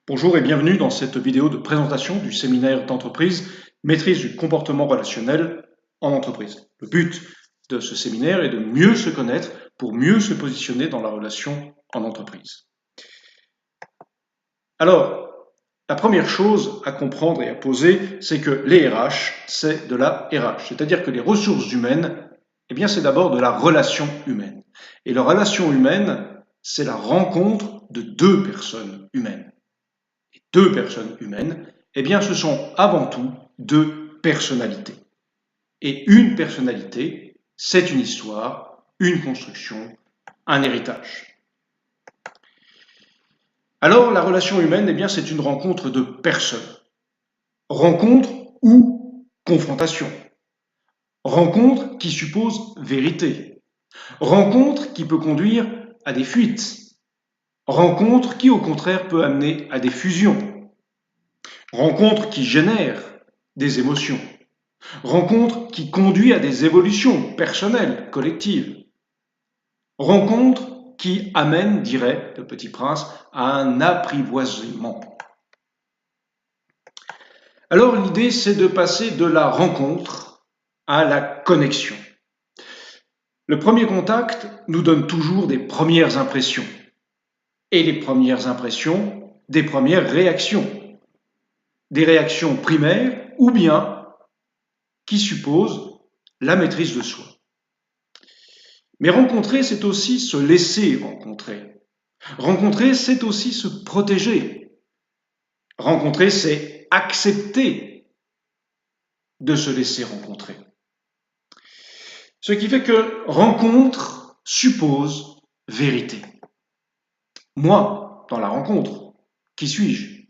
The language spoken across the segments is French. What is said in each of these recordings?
Bonjour et bienvenue dans cette vidéo de présentation du séminaire d'entreprise Maîtrise du comportement relationnel en entreprise. Le but de ce séminaire est de mieux se connaître pour mieux se positionner dans la relation en entreprise. Alors, la première chose à comprendre et à poser, c'est que les RH, c'est de la RH. C'est-à-dire que les ressources humaines, c'est d'abord de la relation humaine. Et la relation humaine, c'est la rencontre de deux personnes humaines. Deux personnes humaines, ce sont avant tout deux personnalités. Et une personnalité, c'est une histoire, une construction, un héritage. Alors, la relation humaine, c'est une rencontre de personnes. Rencontre ou confrontation. Rencontre qui suppose vérité. Rencontre qui peut conduire à des fuites. Rencontre qui, au contraire, peut amener à des fusions. Rencontre qui génère des émotions. Rencontre qui conduit à des évolutions personnelles, collectives. Rencontre qui amène, dirait le Petit Prince, à un apprivoisement. Alors l'idée, c'est de passer de la rencontre à la connexion. Le premier contact nous donne toujours des premières impressions. Et les premières impressions, des premières réactions. Des réactions primaires ou bien qui supposent la maîtrise de soi. Mais rencontrer, c'est aussi se laisser rencontrer. Rencontrer, c'est aussi se protéger. Rencontrer, c'est accepter de se laisser rencontrer. Ce qui fait que rencontre suppose vérité. Moi, dans la rencontre, qui suis-je?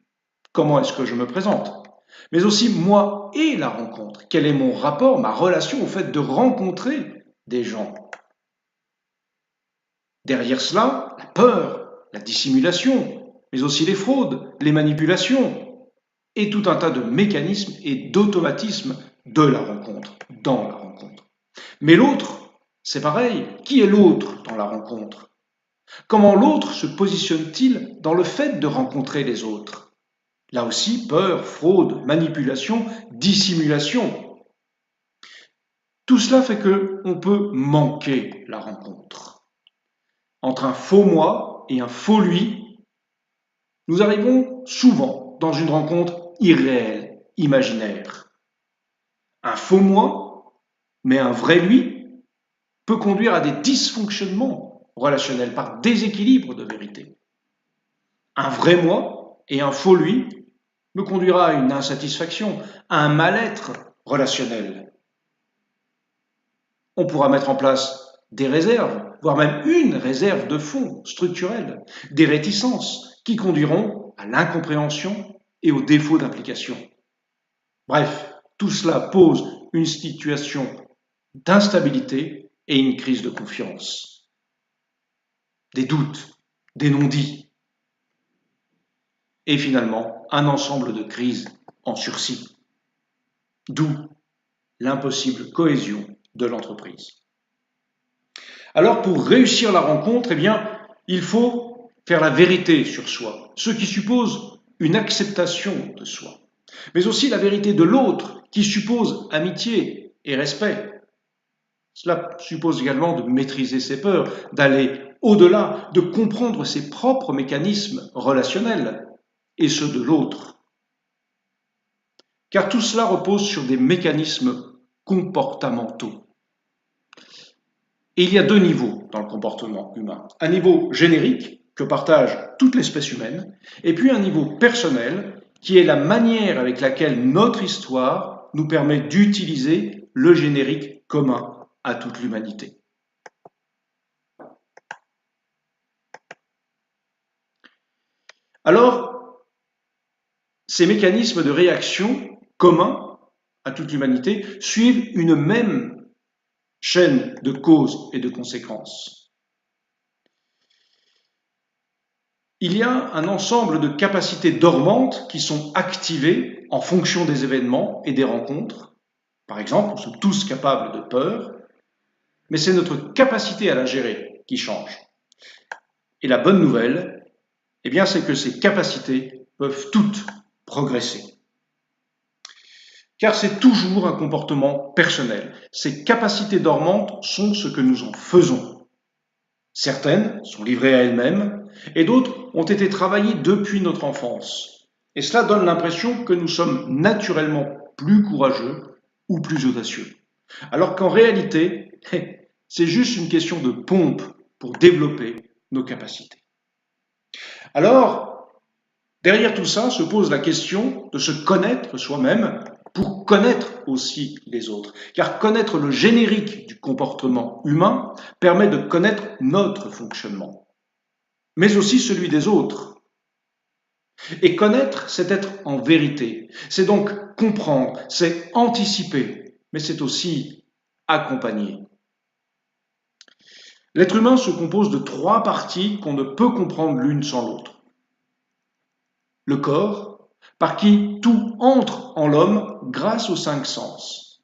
Comment est-ce que je me présente? Mais aussi moi et la rencontre. Quel est mon rapport, ma relation au fait de rencontrer des gens? Derrière cela, la peur, la dissimulation, mais aussi les fraudes, les manipulations, et tout un tas de mécanismes et d'automatismes de la rencontre, dans la rencontre. Mais l'autre, c'est pareil. Qui est l'autre dans la rencontre? Comment l'autre se positionne-t-il dans le fait de rencontrer les autres? Là aussi, peur, fraude, manipulation, dissimulation. Tout cela fait qu'on peut manquer la rencontre. Entre un faux moi et un faux lui, nous arrivons souvent dans une rencontre irréelle, imaginaire. Un faux moi, mais un vrai lui, peut conduire à des dysfonctionnements relationnels par déséquilibre de vérité. Un vrai moi et un faux lui me conduira à une insatisfaction, à un mal-être relationnel. On pourra mettre en place des réserves, voire même une réserve de fond structurelle, des réticences qui conduiront à l'incompréhension et au défaut d'implication. Bref, tout cela pose une situation d'instabilité et une crise de confiance. Des doutes, des non-dits, et finalement un ensemble de crises en sursis. D'où l'impossible cohésion de l'entreprise. Alors pour réussir la rencontre, il faut faire la vérité sur soi, ce qui suppose une acceptation de soi, mais aussi la vérité de l'autre, qui suppose amitié et respect. Cela suppose également de maîtriser ses peurs, d'aller au-delà, de comprendre ses propres mécanismes relationnels et ceux de l'autre. Car tout cela repose sur des mécanismes comportementaux. Et il y a deux niveaux dans le comportement humain. Un niveau générique que partage toute l'espèce humaine, et puis un niveau personnel qui est la manière avec laquelle notre histoire nous permet d'utiliser le générique commun à toute l'humanité. Alors, ces mécanismes de réaction communs à toute l'humanité suivent une même chaîne de causes et de conséquences. Il y a un ensemble de capacités dormantes qui sont activées en fonction des événements et des rencontres. Par exemple, nous sommes tous capables de peur, mais c'est notre capacité à la gérer qui change. Et la bonne nouvelle, c'est que ces capacités peuvent toutes progresser. Car c'est toujours un comportement personnel. Ces capacités dormantes sont ce que nous en faisons. Certaines sont livrées à elles-mêmes et d'autres ont été travaillées depuis notre enfance. Et cela donne l'impression que nous sommes naturellement plus courageux ou plus audacieux. Alors qu'en réalité, c'est juste une question de pompe pour développer nos capacités. Alors, derrière tout ça se pose la question de se connaître soi-même pour connaître aussi les autres. Car connaître le générique du comportement humain permet de connaître notre fonctionnement, mais aussi celui des autres. Et connaître, c'est être en vérité. C'est donc comprendre, c'est anticiper, mais c'est aussi accompagner. L'être humain se compose de 3 parties qu'on ne peut comprendre l'une sans l'autre. Le corps, par qui tout entre en l'homme grâce aux 5 sens.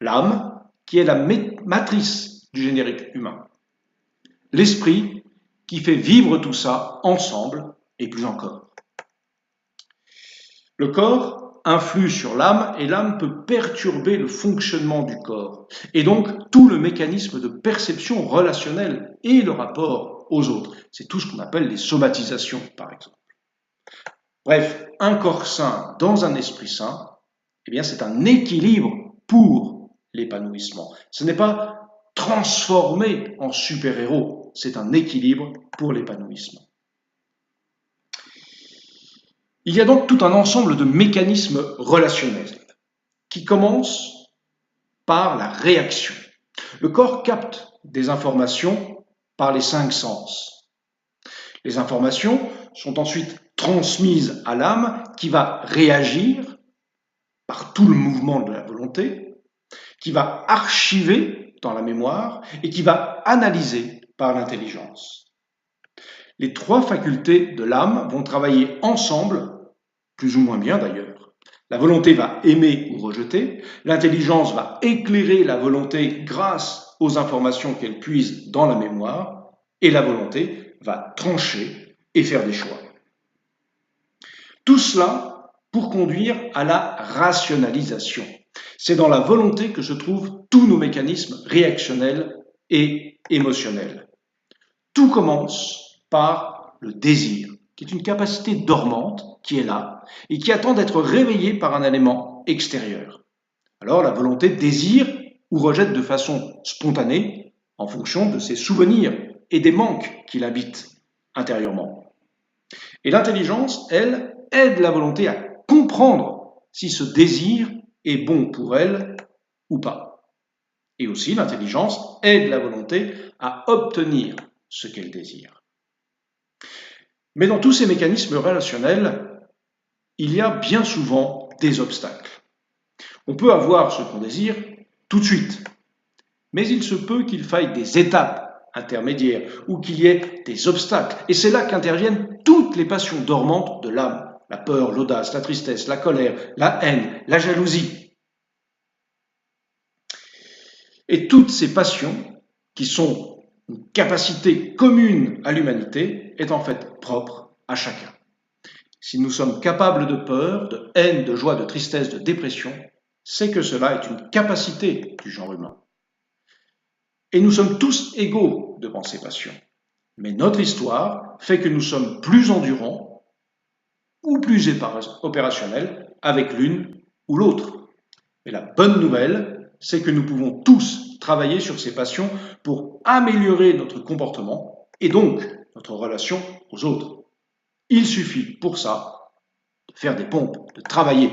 L'âme, qui est la matrice du générique humain. L'esprit, qui fait vivre tout ça ensemble et plus encore. Le corps influe sur l'âme et l'âme peut perturber le fonctionnement du corps et donc tout le mécanisme de perception relationnelle et le rapport aux autres. C'est tout ce qu'on appelle les somatisations, par exemple. Bref, un corps sain dans un esprit sain, eh bien c'est un équilibre pour l'épanouissement. Ce n'est pas transformé en super-héros, c'est un équilibre pour l'épanouissement. Il y a donc tout un ensemble de mécanismes relationnels qui commencent par la réaction. Le corps capte des informations par les 5 sens. Les informations sont ensuite transmises à l'âme qui va réagir par tout le mouvement de la volonté, qui va archiver dans la mémoire et qui va analyser par l'intelligence. Les 3 facultés de l'âme vont travailler ensemble, plus ou moins bien d'ailleurs. La volonté va aimer ou rejeter, l'intelligence va éclairer la volonté grâce aux informations qu'elle puise dans la mémoire, et la volonté va trancher et faire des choix. Tout cela pour conduire à la rationalisation. C'est dans la volonté que se trouvent tous nos mécanismes réactionnels et émotionnels. Tout commence par le désir, qui est une capacité dormante qui est là et qui attend d'être réveillée par un élément extérieur. Alors la volonté désire ou rejette de façon spontanée en fonction de ses souvenirs et des manques qui l'habitent intérieurement. Et l'intelligence, elle, aide la volonté à comprendre si ce désir est bon pour elle ou pas. Et aussi, l'intelligence aide la volonté à obtenir ce qu'elle désire. Mais dans tous ces mécanismes relationnels, il y a bien souvent des obstacles. On peut avoir ce qu'on désire tout de suite, mais il se peut qu'il faille des étapes intermédiaires ou qu'il y ait des obstacles. Et c'est là qu'interviennent toutes les passions dormantes de l'âme. La peur, l'audace, la tristesse, la colère, la haine, la jalousie. Et toutes ces passions, qui sont une capacité commune à l'humanité, est en fait propre à chacun. Si nous sommes capables de peur, de haine, de joie, de tristesse, de dépression, c'est que cela est une capacité du genre humain. Et nous sommes tous égaux devant ces passions. Mais notre histoire fait que nous sommes plus endurants ou plus opérationnels avec l'une ou l'autre. Mais la bonne nouvelle, c'est que nous pouvons tous travailler sur ces passions pour améliorer notre comportement et donc notre relation aux autres. Il suffit pour ça de faire des pompes, de travailler.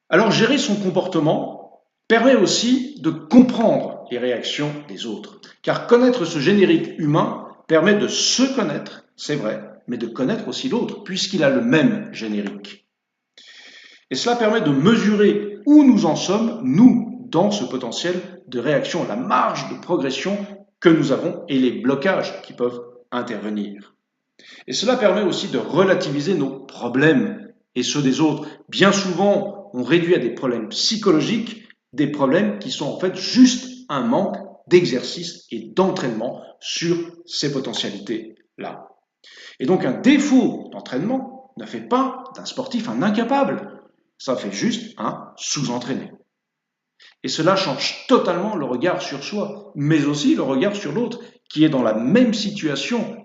Alors gérer son comportement permet aussi de comprendre les réactions des autres. Car connaître ce générique humain permet de se connaître, c'est vrai, mais de connaître aussi l'autre, puisqu'il a le même générique. Et cela permet de mesurer où nous en sommes, nous, dans ce potentiel de réaction, la marge de progression que nous avons et les blocages qui peuvent intervenir. Et cela permet aussi de relativiser nos problèmes et ceux des autres. Bien souvent, on réduit à des problèmes psychologiques, des problèmes qui sont en fait juste un manque d'exercice et d'entraînement sur ces potentialités-là. Et donc un défaut d'entraînement ne fait pas d'un sportif un incapable, ça fait juste un sous-entraîné. Et cela change totalement le regard sur soi, mais aussi le regard sur l'autre, qui est dans la même situation.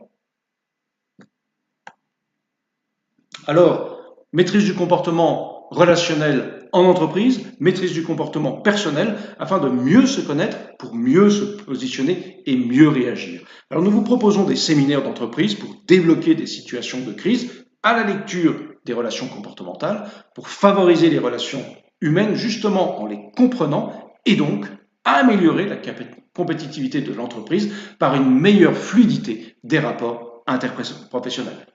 Alors, maîtrise du comportement relationnel en entreprise, maîtrise du comportement personnel, afin de mieux se connaître, pour mieux se positionner et mieux réagir. Alors, nous vous proposons des séminaires d'entreprise pour débloquer des situations de crise à la lecture des relations comportementales, pour favoriser les relations humaines justement en les comprenant et donc améliorer la compétitivité de l'entreprise par une meilleure fluidité des rapports interprofessionnels.